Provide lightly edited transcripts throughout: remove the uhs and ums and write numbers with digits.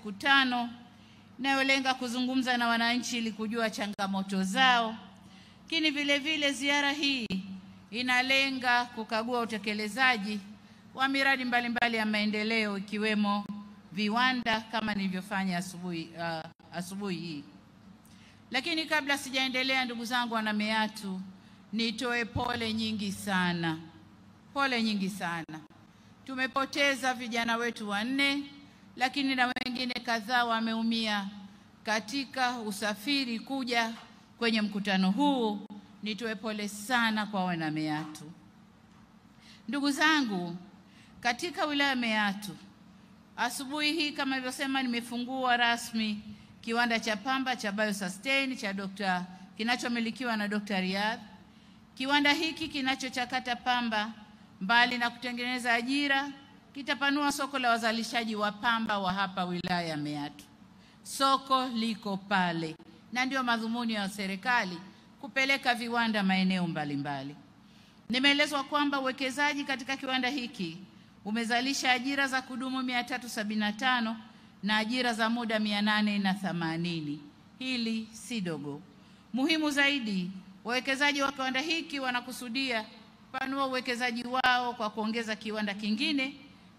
siku 5 inayolenga kuzungumza na wananchi ili kujua changamoto zao. Lakini vile vile ziara hii inalenga kukagua utekelezaji wa miradi mbalimbali ya maendeleo ikiwemo viwanda kama nilivyofanya asubuhi hii. Lakini kabla sijaendelea, ndugu zangu wana Meatu, nitoe pole nyingi sana. Pole nyingi sana. Tumepoteza vijana wetu 4, lakini na wengine kadhaa wameumia katika usafiri kuja kwenye mkutano huu. Nitoe pole sana kwa wana Meatu. Ndugu zangu, katika wilaya ya Meatu, asubuhi hii kama nilivyosema, nimefungua rasmi kiwanda cha pamba cha BioSustain cha kinachomilikiwa na Dr. Riyadh. Kiwanda hiki kinachochakata pamba, mbali na kutengeneza ajira, kitapanua soko la wazalishaji wa pamba wa hapa wilaya ya Meatu. Soko liko pale, na ndio madhumuni ya serikali kupeleka viwanda maeneo mbalimbali. Nimeelezwa kwamba uwekezaji katika kiwanda hiki umezalisha ajira za kudumu 375 na ajira za muda 880. Hili si dogo. Muhimu zaidi, wawekezaji wa kiwanda hiki wanakusudia kupanua uwekezaji wao kwa kuongeza kiwanda kingine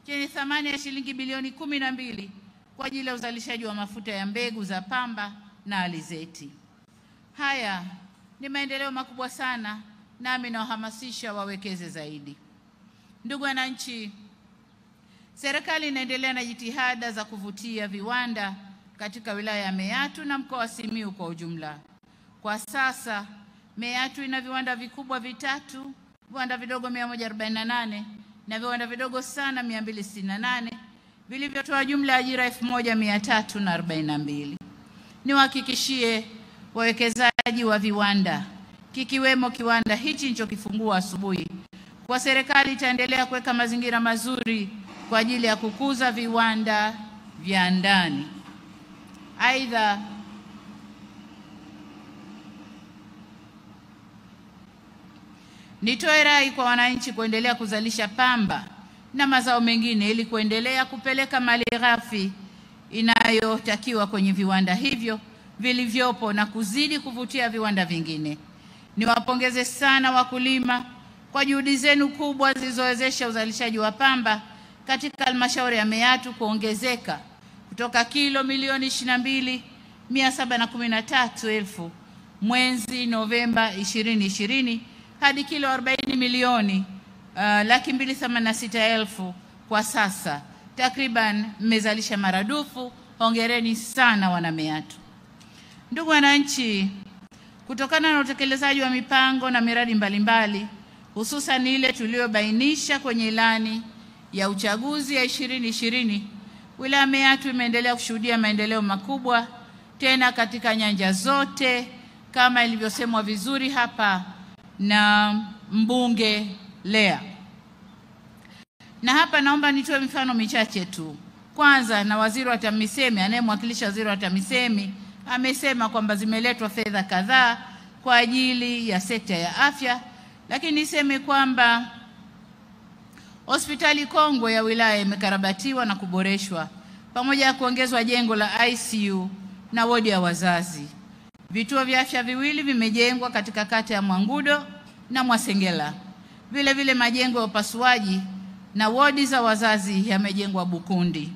chenye thamani ya shilingi bilioni 12 kwa ajili ya uzalishaji wa mafuta ya mbegu za pamba na alizeti. Haya ni maendeleo makubwa sana, nami nawahamasisha wawekeze zaidi. Ndugu wananchi, serikali inaendelea na jitihada za kuvutia viwanda katika wilaya ya Meatu na mkoa wa Simiyu kwa ujumla. Kwa sasa Meatu ina viwanda vikubwa 3, viwanda vidogo 148 na viwanda vidogo sana 268 vilivyotoa jumla ya ajira 1342. Niwahakikishie wawekezaji wa viwanda, kikiwemo kiwanda hichi nilichokifungua asubuhi, kwa serikali itaendelea kuweka mazingira mazuri kwa ajili ya kukuza viwanda vya ndani. Aidha, nitoe rai kwa wananchi kuendelea kuzalisha pamba na mazao mengine ili kuendelea kupeleka malighafi inayotakiwa kwenye viwanda hivyo vilivyopo na kuzidi kuvutia viwanda vingine. Niwapongeze sana wakulima kwa juhudi zenu kubwa zilizowezesha uzalishaji wa pamba katika halmashauri ya Meatu kuongezeka kutoka kilo milioni 22,713,000 mwezi Novemba 2020 hadi kilo 40 milioni 286,000 kwa sasa. Takriban mmezalisha maradufu. Hongereni sana wana Meatu. Ndugu wananchi, kutokana na utekelezaji wa mipango na miradi mbalimbali, hususan ile tuliyobainisha kwenye ilani ya uchaguzi ya 2020, wilaya ya Meatu imeendelea kushuhudia maendeleo makubwa tena katika nyanja zote kama ilivyosemwa vizuri hapa na mbunge Lea. Na hapa naomba nitoe mifano michache tu. Kwanza, na waziri wa TAMISEMI, anayemwakilisha waziri wa TAMISEMI, amesema kwamba zimeletwa fedha kadhaa kwa ajili ya sekta ya afya, lakini niseme kwamba hospitali kongwe ya wilaya imekarabatiwa na kuboreshwa pamoja na kuongezwa jengo la ICU na wodi ya wazazi. Vituo vya afya viwili vimejengwa katika kata ya Mwangudo na Mwasengela. Vile vile majengo ya upasuaji na wodi za wazazi yamejengwa Bukundi.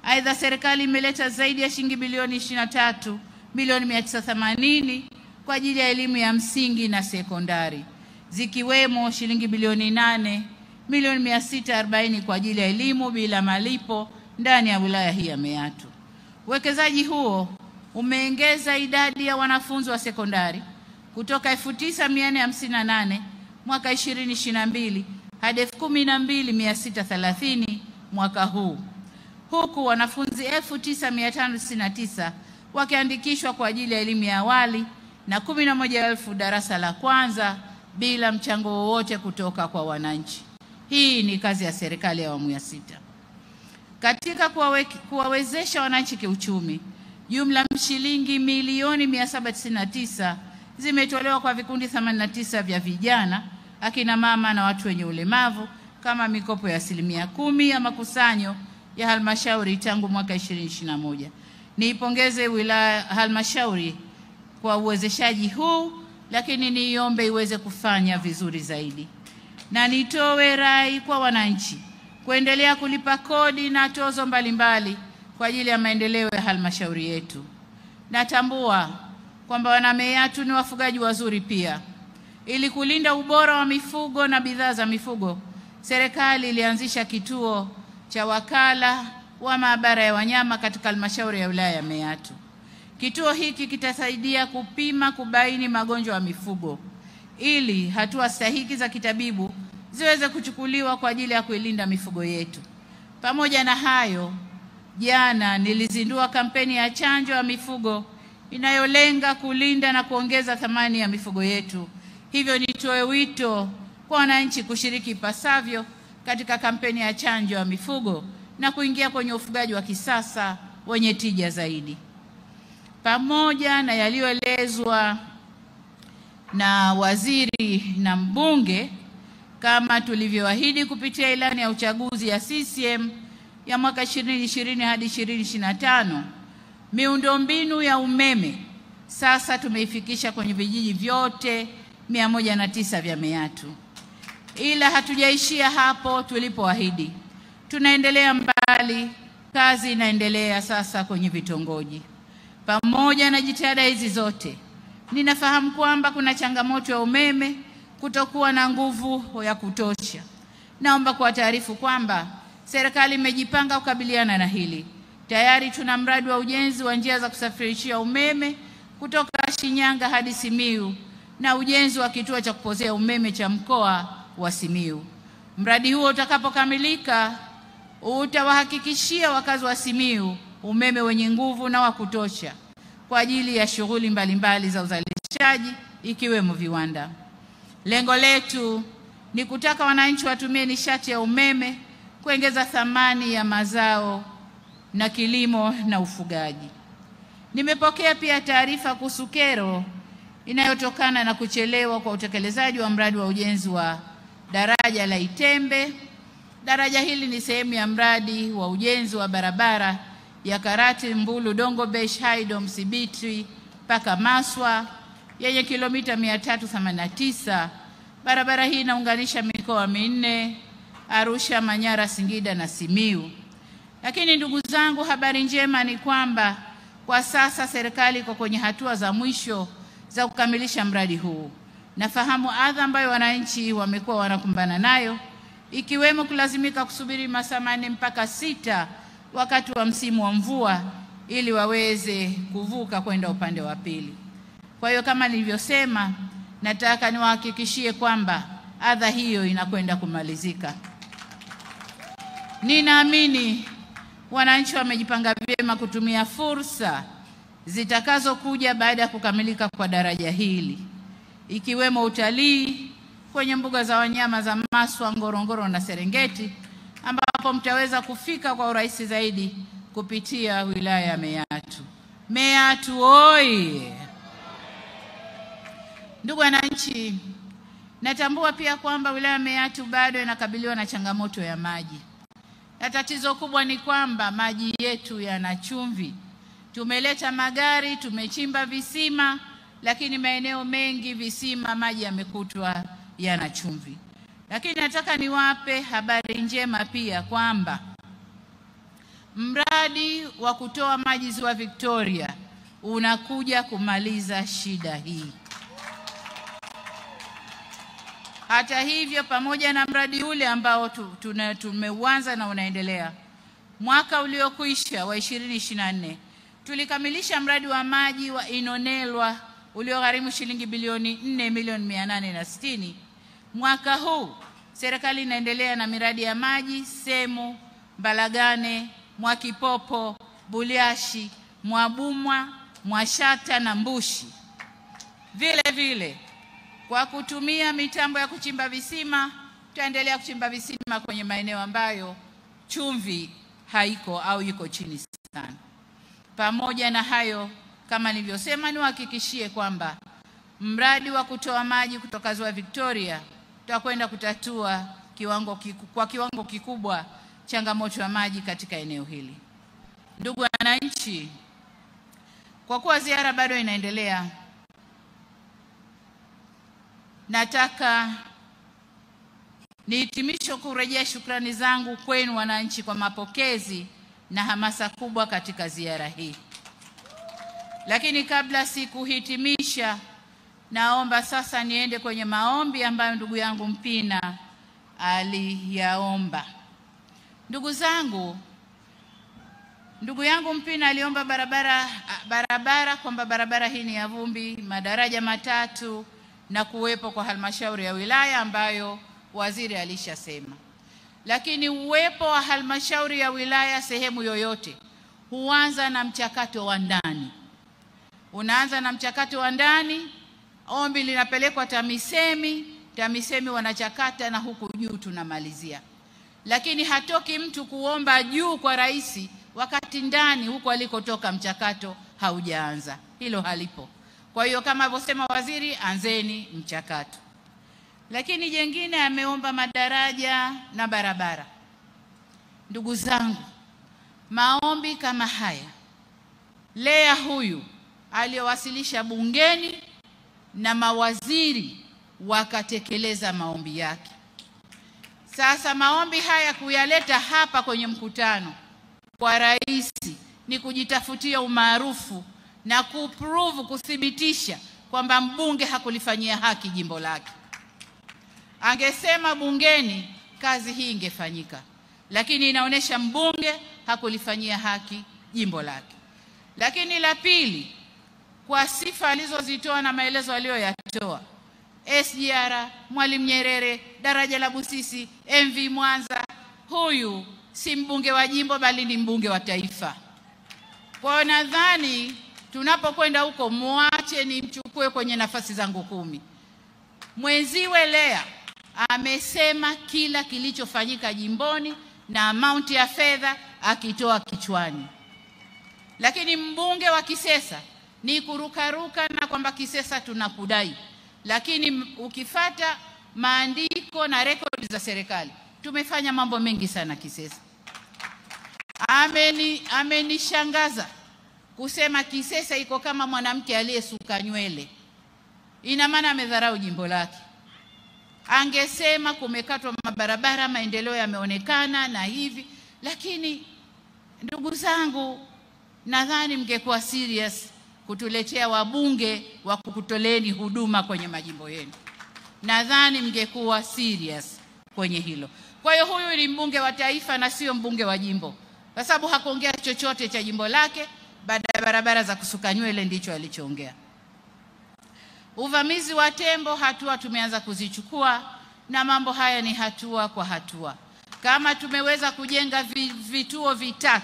Aidha, serikali imeleta zaidi ya shilingi bilioni 23,980 kwa ajili ya elimu ya msingi na sekondari, zikiwemo shilingi bilioni 8,640,000 kwa ajili ya elimu bila malipo ndani ya wilaya hii ya Meatu. Uwekezaji huo umeongeza idadi ya wanafunzi wa sekondari kutoka 9,458 mwaka 2022 hadi 12,630 mwaka huu, huku wanafunzi 9,569 wakiandikishwa kwa ajili ya elimu ya awali na 11,000 darasa la kwanza bila mchango wowote kutoka kwa wananchi. Hii ni kazi ya serikali ya awamu ya 6. Katika kuwawezesha wananchi kiuchumi, jumla shilingi milioni 799 zimetolewa kwa vikundi 89 vya vijana, akina mama na watu wenye ulemavu kama mikopo ya 10% ya makusanyo ya halmashauri tangu mwaka 2021. Niipongeze halmashauri kwa uwezeshaji huu, lakini niombe iweze kufanya vizuri zaidi. Na nitoe rai kwa wananchi kuendelea kulipa kodi na tozo mbalimbali kwa ajili ya maendeleo ya halmashauri yetu. Natambua kwamba wanameatu ni wafugaji wazuri pia. Ili kulinda ubora wa mifugo na bidhaa za mifugo, serikali ilianzisha kituo cha wakala wa maabara ya wanyama katika halmashauri ya wilaya ya Meatu. Kituo hiki kitasaidia kupima, kubaini magonjwa ya mifugo ili hatua stahiki za kitabibu ziweze kuchukuliwa kwa ajili ya kuilinda mifugo yetu. Pamoja na hayo, jana nilizindua kampeni ya chanjo ya mifugo inayolenga kulinda na kuongeza thamani ya mifugo yetu. Hivyo nitoe wito kwa wananchi kushiriki ipasavyo katika kampeni ya chanjo ya mifugo na kuingia kwenye ufugaji wa kisasa wenye tija zaidi. Pamoja na yaliyoelezwa na waziri na mbunge, kama tulivyoahidi kupitia ilani ya uchaguzi ya CCM ya mwaka 2020 hadi 2025, miundombinu ya umeme sasa tumeifikisha kwenye vijiji vyote 109 vya Meatu. Ila hatujaishia hapo tulipoahidi. Tunaendelea mbali, kazi inaendelea sasa kwenye vitongoji. Pamoja na jitihada hizi zote, ninafahamu kwamba kuna changamoto ya umeme kutokuwa na nguvu ya kutosha. Naomba kuwataarifu kwamba serikali imejipanga kukabiliana na hili. Tayari tuna mradi wa ujenzi wa njia za kusafirishia umeme kutoka Shinyanga hadi Simiyu na ujenzi wa kituo cha kupozea umeme cha mkoa wa Simiyu. Mradi huo utakapokamilika utawahakikishia wakazi wa Simiyu umeme wenye nguvu na wa kutosha kwa ajili ya shughuli mbalimbali za uzalishaji ikiwemo viwanda. Lengo letu ni kutaka wananchi watumie nishati ya umeme kuongeza thamani ya mazao na kilimo na ufugaji. Nimepokea pia taarifa kuhusu kero inayotokana na kuchelewa kwa utekelezaji wa mradi wa ujenzi wa daraja la Itembe. Daraja hili ni sehemu ya mradi wa ujenzi wa barabara ya Karati Mbulu Dongobesh Haido Msibiti mpaka Maswa yenye kilomita 389. Barabara hii inaunganisha mikoa minne: Arusha, Manyara, Singida na Simiyu. Lakini ndugu zangu, habari njema ni kwamba kwa sasa serikali iko kwenye hatua za mwisho za kukamilisha mradi huu. Nafahamu adha ambayo wananchi wamekuwa wanakumbana nayo, ikiwemo kulazimika kusubiri masaa 4 mpaka 6 wakati wa msimu wa mvua ili waweze kuvuka kwenda upande wa pili. Kwa hiyo kama nilivyosema, nataka niwahakikishie kwamba adha hiyo inakwenda kumalizika. Ninaamini wananchi wamejipanga vyema kutumia fursa zitakazokuja baada ya kukamilika kwa daraja hili, ikiwemo utalii kwenye mbuga za wanyama za Maswa, Ngorongoro na Serengeti, ambapo mtaweza kufika kwa urahisi zaidi kupitia wilaya ya Meatu. Meatu oye! Ndugu wananchi, natambua pia kwamba wilaya ya Meatu bado inakabiliwa na changamoto ya maji. Na tatizo kubwa ni kwamba maji yetu yana chumvi. Tumeleta magari, tumechimba visima, lakini maeneo mengi visima maji yamekutwa yana chumvi. Lakini nataka niwape habari njema pia kwamba mradi wa kutoa maji Ziwa Victoria unakuja kumaliza shida hii. Hata hivyo, pamoja na mradi ule ambao tumeuanza na unaendelea, mwaka uliokwisha wa 2024 tulikamilisha mradi wa maji wa Inonelwa uliogharimu shilingi bilioni 4,860,000. Mwaka huu serikali inaendelea na miradi ya maji Semu, Mbalagane, Mwakipopo, Buliashi, Mwabumwa, Mwashata na Mbushi. Vile vile kwa kutumia mitambo ya kuchimba visima, tutaendelea kuchimba visima kwenye maeneo ambayo chumvi haiko au iko chini sana. Pamoja na hayo, kama nilivyosema, niwahakikishie kwamba mradi wa kutoa maji kutoka Ziwa Victoria tutakwenda kutatua kwa kiwango kikubwa changamoto ya maji katika eneo hili. Ndugu wananchi, kwa kuwa ziara bado inaendelea, nataka nihitimishe kurejea shukrani zangu kwenu wananchi kwa mapokezi na hamasa kubwa katika ziara hii. Lakini kabla sikuhitimisha, naomba sasa niende kwenye maombi ambayo ndugu yangu Mpina aliyaomba. Ndugu zangu, ndugu yangu Mpina aliomba barabara kwamba barabara hii ni ya vumbi, madaraja matatu na kuwepo kwa halmashauri ya wilaya ambayo waziri alishasema. Lakini uwepo wa halmashauri ya wilaya sehemu yoyote huanza na mchakato wa ndani. Unaanza na mchakato wa ndani, ombi linapelekwa TAMISEMI wanachakata na huku juu tunamalizia. Lakini hatoki mtu kuomba juu kwa rais wakati ndani huko alikotoka mchakato haujaanza. Hilo halipo. Kwa hiyo kama alivyosema waziri, anzeni mchakato. Lakini jengine ameomba madaraja na barabara. Ndugu zangu, maombi kama haya Lea huyu aliyowasilisha bungeni na mawaziri wakatekeleza maombi yake. Sasa maombi haya kuyaleta hapa kwenye mkutano kwa rais ni kujitafutia umaarufu na kuthibitisha kwamba mbunge hakulifanyia haki jimbo lake. Angesema bungeni, kazi hii ingefanyika, lakini inaonesha mbunge hakulifanyia haki jimbo lake. Lakini la pili, kwa sifa alizozitoa na maelezo aliyoyatoa, SGR, Mwalimu Nyerere, daraja la Busisi, MV Mwanza, huyu si mbunge wa jimbo bali ni mbunge wa taifa. Kwa nadhani tunapokwenda huko muache nimchukue kwenye nafasi zangu 10. Mwenziwe Lea amesema kila kilichofanyika jimboni na amount ya fedha akitoa kichwani. Lakini mbunge wa Kisesa ni kurukaruka na kwamba Kisesa tunakudai. Lakini ukifata maandiko na rekodi za serikali, tumefanya mambo mengi sana Kisesa. Amenishangaza kusema Kisesa iko kama mwanamke aliyesuka nywele. Ina maana amedharau jimbo lake. Angesema kumekatwa mabarabara, maendeleo yameonekana na hivi. Lakini ndugu zangu, nadhani mngekuwa serious kutuletea wabunge wa kukutoleni huduma kwenye majimbo yenu. Nadhani mngekuwa serious kwenye hilo. Kwa hiyo huyu ni mbunge wa taifa na sio mbunge wa jimbo, kwa sababu hakuongea chochote cha jimbo lake. Baada ya barabara za kusuka nywele ndicho alichoongea. Uvamizi wa tembo, hatua tumeanza kuzichukua, na mambo haya ni hatua kwa hatua. Kama tumeweza kujenga vituo 3,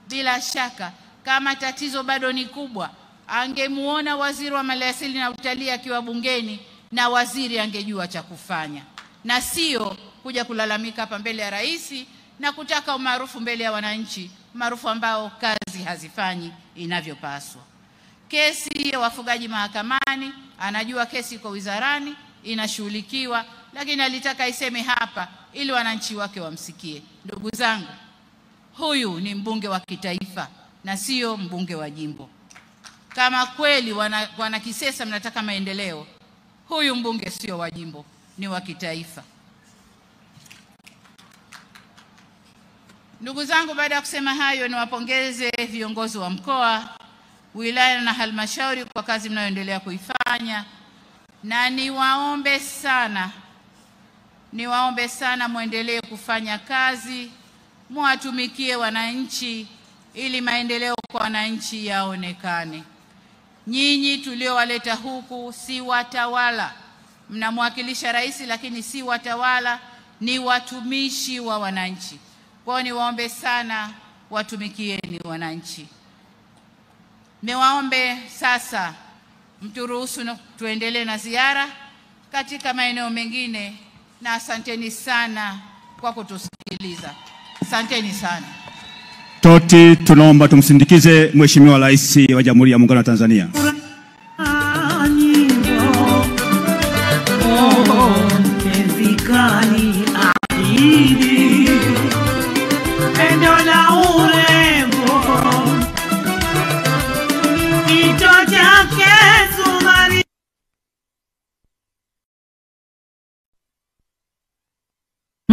bila shaka kama tatizo bado ni kubwa, angemuona waziri wa maliasili na utalii akiwa bungeni na waziri angejua cha kufanya, na sio kuja kulalamika hapa mbele ya rais na kutaka umaarufu mbele ya wananchi, maarufu ambao kazi hazifanyi inavyopaswa. Kesi ya wafugaji mahakamani, anajua kesi iko wizarani inashughulikiwa, lakini alitaka iseme hapa ili wananchi wake wamsikie. Ndugu zangu, huyu ni mbunge wa kitaifa na sio mbunge wa jimbo. Kama kweli wana Kisesa mnataka maendeleo, huyu mbunge sio wa jimbo, ni wa kitaifa. Ndugu zangu, baada ya kusema hayo, niwapongeze viongozi wa mkoa, wilaya na halmashauri kwa kazi mnayoendelea kuifanya, na niwaombe sana muendelee kufanya kazi, muwatumikie wananchi ili maendeleo kwa wananchi yaonekane. Nyinyi tuliowaleta huku si watawala, mnamwakilisha rais lakini si watawala, ni watumishi wa wananchi. Kwa hiyo niwaombe sana watumikieni wananchi. Niwaombe sasa mturuhusu tuendelee na ziara katika maeneo mengine, na asanteni sana kwa kutusikiliza. Asanteni sana. Toti, tunaomba tumsindikize Mheshimiwa Rais wa Jamhuri ya Muungano wa Tanzania.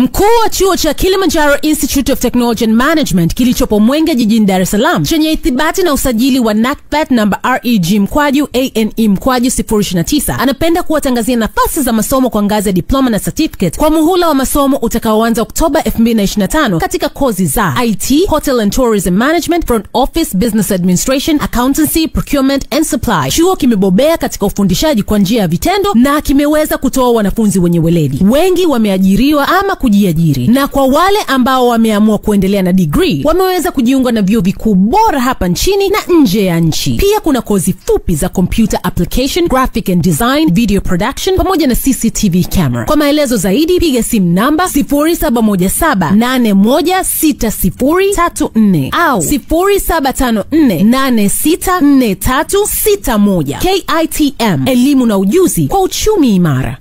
Mkuu wa chuo cha Kilimanjaro Institute of Technology and Management kilichopo Mwenge jijini Dar es Salaam chenye ithibati na usajili wa NACPAT namba REG/ANE/029 anapenda kuwatangazia nafasi za masomo kwa ngazi ya diploma na certificate kwa muhula wa masomo utakaoanza Oktoba 2025 katika kozi za IT, Hotel and Tourism Management, Front Office, Business Administration, Accountancy, Procurement and Supply. Chuo kimebobea katika ufundishaji kwa njia ya vitendo na kimeweza kutoa wanafunzi wenye weledi. Wengi wameajiriwa ama kujiajiri, na kwa wale ambao wameamua kuendelea na degree wameweza kujiunga na vyuo vikuu bora hapa nchini na nje ya nchi. Pia kuna kozi fupi za computer application, graphic and design, video production pamoja na CCTV camera. Kwa maelezo zaidi piga simu namba 0717816034 au 0754864361. KITM, elimu na ujuzi kwa uchumi imara.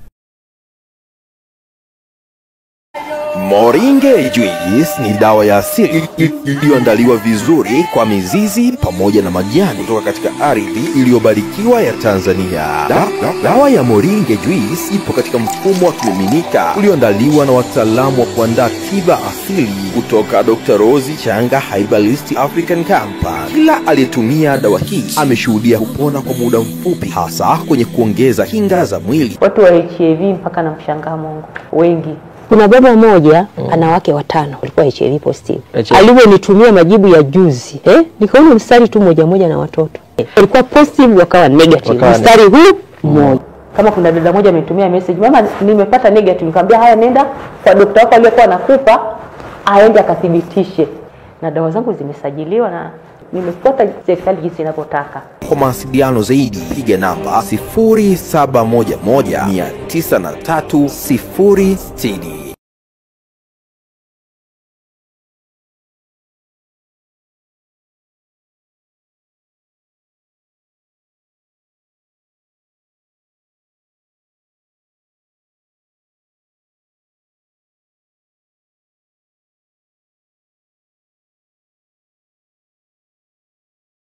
Moringe Juice ni dawa ya asili iliyoandaliwa vizuri kwa mizizi pamoja na majani kutoka katika ardhi iliyobarikiwa ya Tanzania. Dawa ya Moringe Juice ipo katika mfumo wa kimiminika ulioandaliwa na wataalamu wa kuandaa tiba asili kutoka Dr. Rose Changa Herbalist African Company. Kila aliyetumia dawa hii ameshuhudia kupona kwa muda mfupi, hasa kwenye kuongeza kinga za mwili. Watu wa HIV mpaka na mshangaa Mungu wengi. Kuna baba mmoja ana wake 5 walikuwa HIV positive. Alivyonitumia majibu ya juzi, nikaona mstari tu moja na watoto. Walikuwa positive wakawa negative. Mstari huu mmoja. Kama kuna dada moja ametumia message, mama nimepata negative, nikamwambia haya nenda kwa daktari wako aliyekuwa anakupa aende akathibitishe. Na dawa zangu zimesajiliwa na nimefuata serikali jinsi inavyotaka. Kwa mawasiliano zaidi piga namba 0711 903 060.